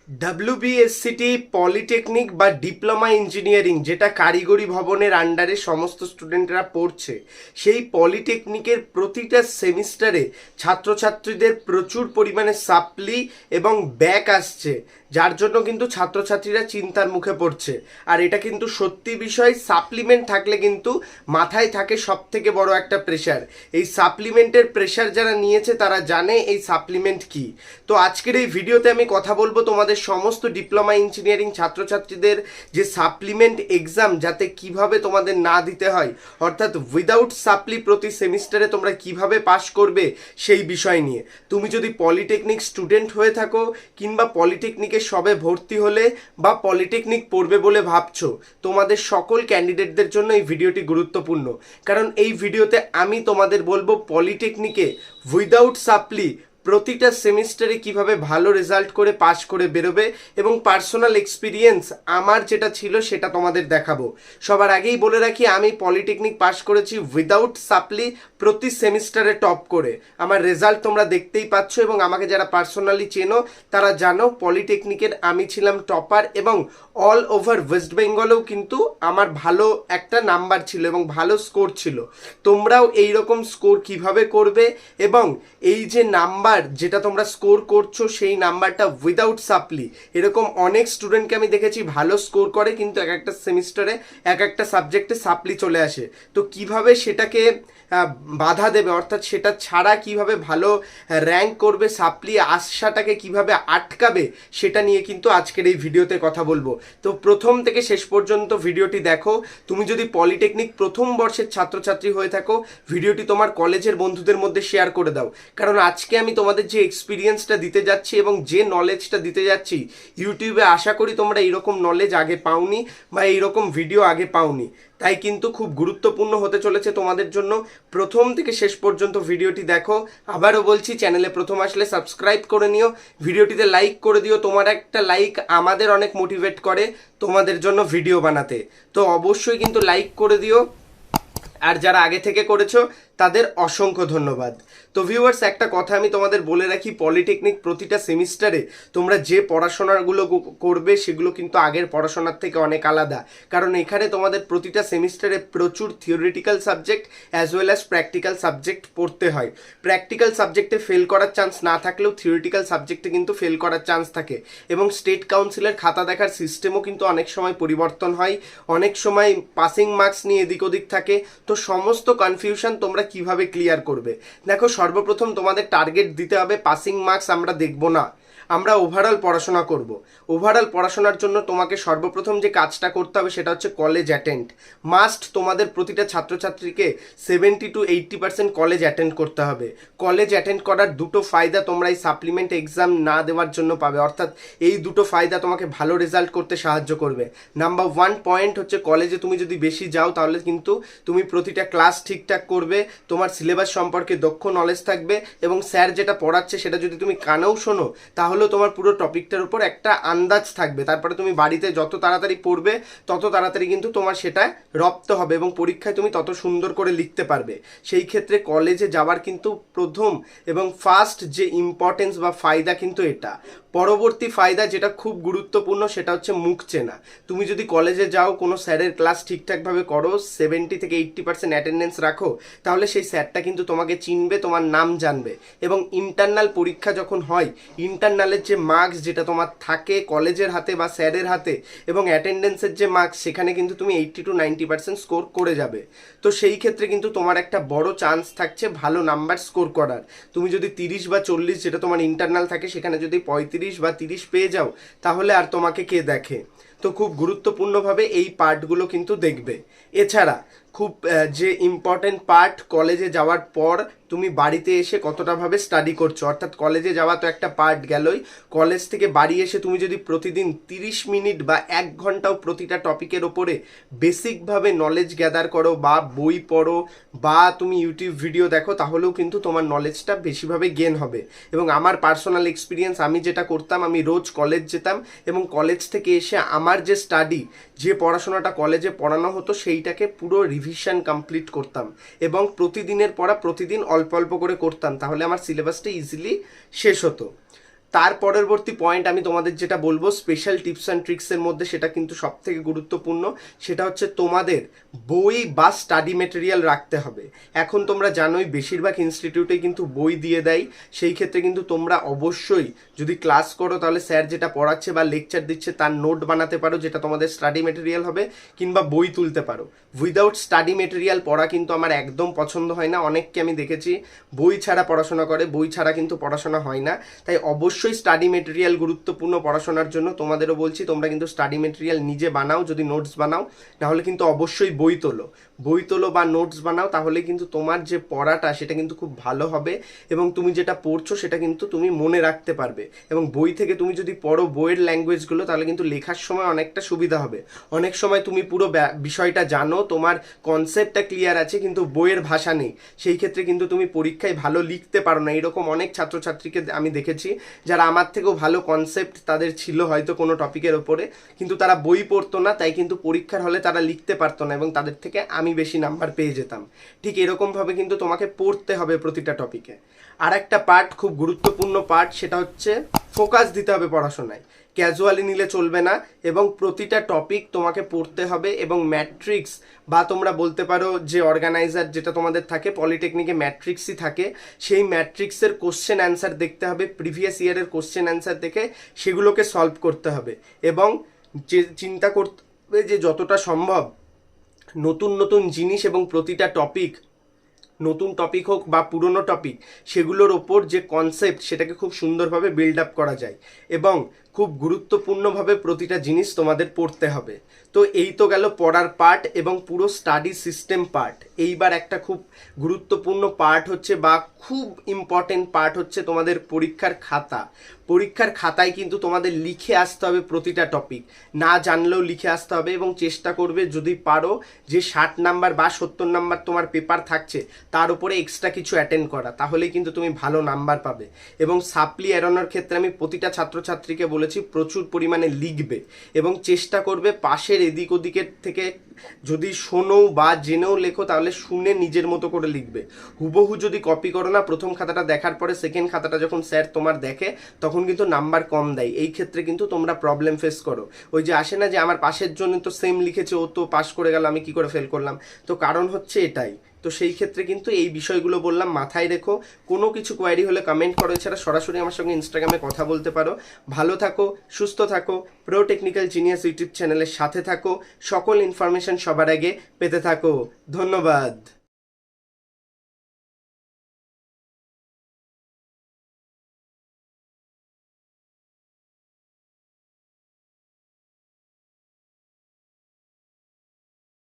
wbscte polytechnic বা diploma engineering যেটা কারিগরি ভবনের আন্ডারে সমস্ত স্টুডেন্টরা পড়ছে, সেই পলিটেকনিকের প্রতিটা সেমিস্টারে ছাত্রছাত্রীদের প্রচুর পরিমাণে সাপ্লি এবং ব্যাক আসছে, যার জন্য কিন্তু ছাত্রছাত্রীরা চিন্তার মুখে পড়ছে। আর এটা কিন্তু সত্যি বিষয়, সাপ্লিমেন্ট থাকলে কিন্তু মাথায় থাকে সব থেকে বড় একটা প্রেশার। এই সাপ্লিমেন্টের প্রেশার যারা নিয়েছে তারা জানে এই সাপ্লিমেন্ট কি। তো আজকের এই ভিডিওতে আমি কথা বলবো তোমাদের সমস্ত ডিপ্লোমা ইঞ্জিনিয়ারিং ছাত্রছাত্রীদের যে সাপ্লিমেন্ট এক্সাম যাতে কিভাবে তোমাদের না দিতে হয়, অর্থাৎ উইদাউট সাপ্লি প্রতি সেমিস্টারে তোমরা কিভাবে পাস করবে সেই বিষয় নিয়ে। তুমি যদি পলিটেকনিক স্টুডেন্ট হয়ে থাকো কিংবা পলিটেকনিকে সবে ভর্তি হলে বা পলিটেকনিক পড়বে বলে ভাবছো, তোমাদের সকল ক্যান্ডিডেটদের জন্য এই ভিডিওটি গুরুত্বপূর্ণ। কারণ এই ভিডিওতে আমি তোমাদের বলবো পলিটেকনিকে উইদাউট সাপ্লি প্রতিটা সেমিস্টারে কিভাবে ভালো রেজাল্ট করে পাস করে বেরোবে, এবং পার্সোনাল এক্সপিরিয়েন্স আমার যেটা ছিল সেটা তোমাদের দেখাবো। সবার আগেই বলে রাখি, আমি পলিটেকনিক পাস করেছি উইদাউট সাপ্লি প্রতি সেমিস্টারে টপ করে। আমার রেজাল্ট তোমরা দেখতেই পাচ্ছ, এবং আমাকে যারা পার্সোনালি চেনো তারা জানো পলিটেকনিকের আমি ছিলাম টপার, এবং অল ওভার ওয়েস্ট বেঙ্গলেও কিন্তু আমার ভালো একটা নাম্বার ছিল এবং ভালো স্কোর ছিল। তোমরাও এইরকম স্কোর কিভাবে করবে, এবং এই যে নাম্বার যেটা তোমরা স্কোর করছো সেই নাম্বারটা উইদাউট সাপ্লি, এরকম অনেক স্টুডেন্টকে আমি দেখেছি ভালো স্কোর করে কিন্তু এক একটা সেমিস্টারে এক একটা সাবজেক্টে সাপ্লি চলে আসে। তো কিভাবে সেটাকে বাধা দেবে, অর্থাৎ সেটা ছাড়া কিভাবে ভালো র্যাঙ্ক করবে, সাপ্লি আসাটাকে কিভাবে আটকাবে, সেটা নিয়ে কিন্তু আজকের এই ভিডিওতে কথা বলবো। তো প্রথম থেকে শেষ পর্যন্ত ভিডিওটি দেখো। তুমি যদি পলিটেকনিক প্রথম বর্ষের ছাত্রছাত্রী হয়ে থাকো, ভিডিওটি তোমার কলেজের বন্ধুদের মধ্যে শেয়ার করে দাও। কারণ আজকে আমি তোমাদের যে এক্সপিরিয়েন্সটা দিতে যাচ্ছি এবং যে নলেজটা দিতে যাচ্ছি, ইউটিউবে আশা করি তোমরা এইরকম নলেজ আগে পাওনি বা এইরকম ভিডিও আগে পাওনি। তাই কিন্তু খুব গুরুত্বপূর্ণ হতে চলেছে তোমাদের জন্য। প্রথম থেকে শেষ পর্যন্ত ভিডিওটি দেখো। আবারও বলছি, চ্যানেলে প্রথম আসলে সাবস্ক্রাইব করে নিও, ভিডিওটিতে লাইক করে দিও। তোমার একটা লাইক আমাদের অনেক মোটিভেট করে তোমাদের জন্য ভিডিও বানাতে। তো অবশ্যই কিন্তু লাইক করে দিও, আর যারা আগে থেকে করেছো তাদের অসংখ্য ধন্যবাদ। তো ভিউয়ার্স, একটা কথা আমি তোমাদের বলে রাখি, পলিটেকনিক প্রতিটা সেমিস্টারে তোমরা যে পড়াশোনাগুলো করবে সেগুলো কিন্তু আগের পড়াশোনার থেকে অনেক আলাদা। কারণ এখানে তোমাদের প্রতিটা সেমিস্টারে প্রচুর theoretical subject as well as practical subject পড়তে হয়। প্র্যাকটিক্যাল সাবজেক্টে ফেল করার চান্স না থাকলেও থিওরিটিক্যাল সাবজেক্টে কিন্তু ফেল করার চান্স থাকে। এবং স্টেট কাউন্সিলের খাতা দেখার সিস্টেমও কিন্তু অনেক সময় পরিবর্তন হয়, অনেক সময় পাসিং মার্কস নিয়ে এদিক ওদিক থাকে। তো সমস্ত কনফিউশন তোমরা কিভাবে ক্লিয়ার করবে, দেখো সর্বপ্রথম তোমাদের টার্গেট দিতে হবে পাসিং মার্কস আমরা দেখব না, আমরা ওভারঅল পড়াশোনা করব। ওভারঅল পড়াশোনার জন্য তোমাকে সর্বপ্রথম যে কাজটা করতে হবে সেটা হচ্ছে কলেজ অ্যাটেন্ড মাস্ট। তোমাদের প্রতিটা ছাত্রছাত্রীকে 70 to 80% কলেজ অ্যাটেন্ড করতে হবে। কলেজ অ্যাটেন্ড করার দুটো ফায়দা তোমরা এই সাপ্লিমেন্ট এক্সাম না দেওয়ার জন্য পাবে, অর্থাৎ এই দুটো ফায়দা তোমাকে ভালো রেজাল্ট করতে সাহায্য করবে। নাম্বার 1 পয়েন্ট হচ্ছে, কলেজে তুমি যদি বেশি যাও তাহলে কিন্তু তুমি প্রতিটা ক্লাস ঠিকঠাক করবে, তোমার সিলেবাস সম্পর্কে দক্ষ নলেজ থাকবে, এবং স্যার যেটা পড়াচ্ছে সেটা যদি তুমি কানেও শোনো তাহলেও তোমার পুরো টপিকটার উপর একটা আন্দাজ থাকবে। তারপরে তুমি বাড়িতে যত তাড়াতাড়ি পড়বে তত তাড়াতাড়ি কিন্তু তোমার সেটা রপ্ত হবে এবং পরীক্ষায় তুমি তত সুন্দর করে লিখতে পারবে। সেই ক্ষেত্রে কলেজে যাওয়ার কিন্তু প্রথম এবং ফার্স্ট যে ইম্পর্টেন্স বা ফায়দা কিন্তু এটা। পরবর্তী ফায়দা যেটা খুব গুরুত্বপূর্ণ সেটা হচ্ছে মুখ চেনা। তুমি যদি কলেজে যাও, কোনো স্যারের ক্লাস ঠিকঠাকভাবে করো, 70 থেকে 80% অ্যাটেন্ডেন্স রাখো, তাহলে সেই স্যারটা কিন্তু তোমাকে চিনবে, তোমার নাম জানবে। এবং ইন্টারনাল পরীক্ষা যখন হয়, ইন্টারনালের যে মার্কস যেটা তোমার থাকে কলেজের হাতে বা স্যারের হাতে, এবং অ্যাটেন্ডেন্সের যে মার্কস, সেখানে কিন্তু তুমি 80 to 90% স্কোর করে যাবে। তো সেই ক্ষেত্রে কিন্তু তোমার একটা বড় চান্স থাকছে ভালো নাম্বার স্কোর করার। তুমি যদি 30 বা 40 যেটা তোমার ইন্টারনাল থাকে, সেখানে যদি 35 বা 30 পেয়ে যাও, তাহলে আর তোমাকে কে দেখে। তো খুব গুরুত্বপূর্ণভাবে এই পার্টগুলো কিন্তু দেখবে। এছাড়া খুব যে ইম্পর্টেন্ট পার্ট, কলেজে যাওয়ার পর তুমি বাড়িতে এসে কতটাভাবে স্টাডি করছো, অর্থাৎ কলেজে যাওয়া তো একটা পার্ট গেলই, কলেজ থেকে বাড়ি এসে তুমি যদি প্রতিদিন 30 মিনিট বা 1 ঘন্টাও প্রতিটা টপিকের ওপরে বেসিকভাবে নলেজ গ্যাদার করো, বা বই পড়ো, বা তুমি ইউটিউব ভিডিও দেখো, তাহলেও কিন্তু তোমার নলেজটা বেশিভাবে গেন হবে। এবং আমার পার্সোনাল এক্সপিরিয়েন্স, আমি যেটা করতাম, আমি রোজ কলেজ যেতাম এবং কলেজ থেকে এসে আমার যে স্টাডি, যে পড়াশোনাটা কলেজে পড়ানো হতো সেইটাকে পুরো রিভিশন কমপ্লিট করতাম, এবং প্রতিদিনের পড়া প্রতিদিন অল্প অল্প করে করতাম, তাহলে আমার সিলেবাসটা ইজিলি শেষ হতো। তার পরবর্তী পয়েন্ট আমি তোমাদের যেটা বলবো স্পেশাল টিপস অ্যান্ড ট্রিক্সের মধ্যে, সেটা কিন্তু সব থেকে গুরুত্বপূর্ণ, সেটা হচ্ছে তোমাদের বই বা স্টাডি মেটেরিয়াল রাখতে হবে। এখন তোমরা জানোই বেশিরভাগ ইনস্টিটিউটে কিন্তু বই দিয়ে দেয়, সেই ক্ষেত্রে কিন্তু তোমরা অবশ্যই যদি ক্লাস করো তাহলে স্যার যেটা পড়াচ্ছে বা লেকচার দিচ্ছে তার নোট বানাতে পারো, যেটা তোমাদের স্টাডি মেটেরিয়াল হবে, কিংবা বই তুলতে পারো। উইদাউট স্টাডি মেটেরিয়াল পড়া কিন্তু আমার একদম পছন্দ হয় না। অনেককে আমি দেখেছি বই ছাড়া পড়াশোনা করে, বই ছাড়া কিন্তু পড়াশোনা হয় না। তাই অবশ্যই স্টাডি মেটেরিয়াল গুরুত্বপূর্ণ পড়াশোনার জন্য। তোমাদেরও বলছি তোমরা কিন্তু স্টাডি মেটেরিয়াল নিজে বানাও, যদি নোটস বানাও, নাহলে কিন্তু অবশ্যই বই তোলো বা নোটস বানাও, তাহলে কিন্তু তোমার যে পড়াটা সেটা কিন্তু খুব ভালো হবে এবং তুমি যেটা পড়ছো সেটা কিন্তু তুমি মনে রাখতে পারবে। এবং বই থেকে তুমি যদি পড়ো বইয়ের ল্যাঙ্গুয়েজগুলো, তাহলে কিন্তু লেখার সময় অনেকটা সুবিধা হবে। অনেক সময় তুমি পুরো বিষয়টা জানো, তোমার কনসেপ্টটা ক্লিয়ার আছে, কিন্তু বইয়ের ভাষা নেই, সেই ক্ষেত্রে কিন্তু তুমি পরীক্ষায় ভালো লিখতে পারো না। এরকম অনেক ছাত্রছাত্রীকে আমি দেখেছি যারা আমার থেকেও ভালো কনসেপ্ট তাদের ছিল হয়তো কোনো টপিকের ওপরে, কিন্তু তারা বই পড়তো না, তাই কিন্তু পরীক্ষার হলে তারা লিখতে পারতো না এবং তাদের থেকে আমি বেশি নাম্বার পেয়ে যেতাম। ঠিক এরকমভাবে কিন্তু তোমাকে পড়তে হবে প্রতিটা টপিকে। আর একটা পার্ট, খুব গুরুত্বপূর্ণ পার্ট, সেটা হচ্ছে ফোকাস দিতে হবে পড়াশোনায়, ক্যাজুয়ালি নিলে চলবে না এবং প্রতিটা টপিক তোমাকে পড়তে হবে। এবং ম্যাট্রিক্স বা তোমরা বলতে পারো যে অর্গানাইজার যেটা তোমাদের থাকে পলিটেকনিকে ম্যাট্রিক্সই থাকে, সেই ম্যাট্রিক্সের কোশ্চেন অ্যান্সার দেখতে হবে, প্রিভিয়াস ইয়ারের কোশ্চেন অ্যান্সার দেখে সেগুলোকে সলভ করতে হবে এবং যে চিন্তা করতে হবে যে যতটা সম্ভব নতুন নতুন জিনিস এবং প্রতিটা টপিক, নতুন টপিক হোক বা পুরনো টপিক, সেগুলোর ওপর যে কনসেপ্ট সেটাকে খুব সুন্দরভাবে বিল্ড আপ করা যায় এবং খুব গুরুত্বপূর্ণভাবে প্রতিটা জিনিস তোমাদের পড়তে হবে। তো এই তো গেল পড়ার পার্ট এবং পুরো স্টাডি সিস্টেম পার্ট। এইবার একটা খুব গুরুত্বপূর্ণ পার্ট হচ্ছে বা খুব ইম্পর্টেন্ট পার্ট হচ্ছে তোমাদের পরীক্ষার খাতা। পরীক্ষার খাতায় কিন্তু তোমাদের লিখে আসতে হবে প্রতিটা টপিক, না জানলেও লিখে আসতে হবে এবং চেষ্টা করবে যদি পারো যে 60 নাম্বার বা 70 নাম্বার তোমার পেপার থাকছে তার উপরে এক্সট্রা কিছু অ্যাটেন্ড করা, তাহলেই কিন্তু তুমি ভালো নাম্বার পাবে। এবং সাপ্লি এড়ানোর ক্ষেত্রে আমি প্রতিটা ছাত্রছাত্রীকে বলেছি প্রচুর পরিমাণে লিখবে এবং চেষ্টা করবে পাশের এদিক ওদিকের থেকে যদি শোনো বা জেনেও লেখো তাহলে শুনে নিজের মতো করে লিখবে। হুবহু যদি কপি করো না, প্রথম খাতাটা দেখার পরে সেকেন্ড খাতাটা যখন স্যার তোমার দেখে তখন কিন্তু নাম্বার কম দেয়। এই ক্ষেত্রে কিন্তু তোমরা প্রবলেম ফেস করো। ওই যে আসে না যে আমার পাশের জন্য তো সেম লিখেছে, ও তো পাস করে গেল, আমি কি করে ফেল করলাম? তো কারণ হচ্ছে এটাই। তো সেই ক্ষেত্রে কিন্তু এই বিষয়গুলো বললাম, মাথায় রেখো। কোনো কিছু কোয়ারি হলে কমেন্ট করো, এছাড়া সরাসরি আমার সঙ্গে ইনস্টাগ্রামে কথা বলতে পারো। ভালো থাকো, সুস্থ থাকো, প্রো টেকনিক্যাল জিনিয়াস ইউটিউব চ্যানেলের সাথে থাকো, সকল ইনফরমেশন সবার আগে পেতে থাকো। ধন্যবাদ।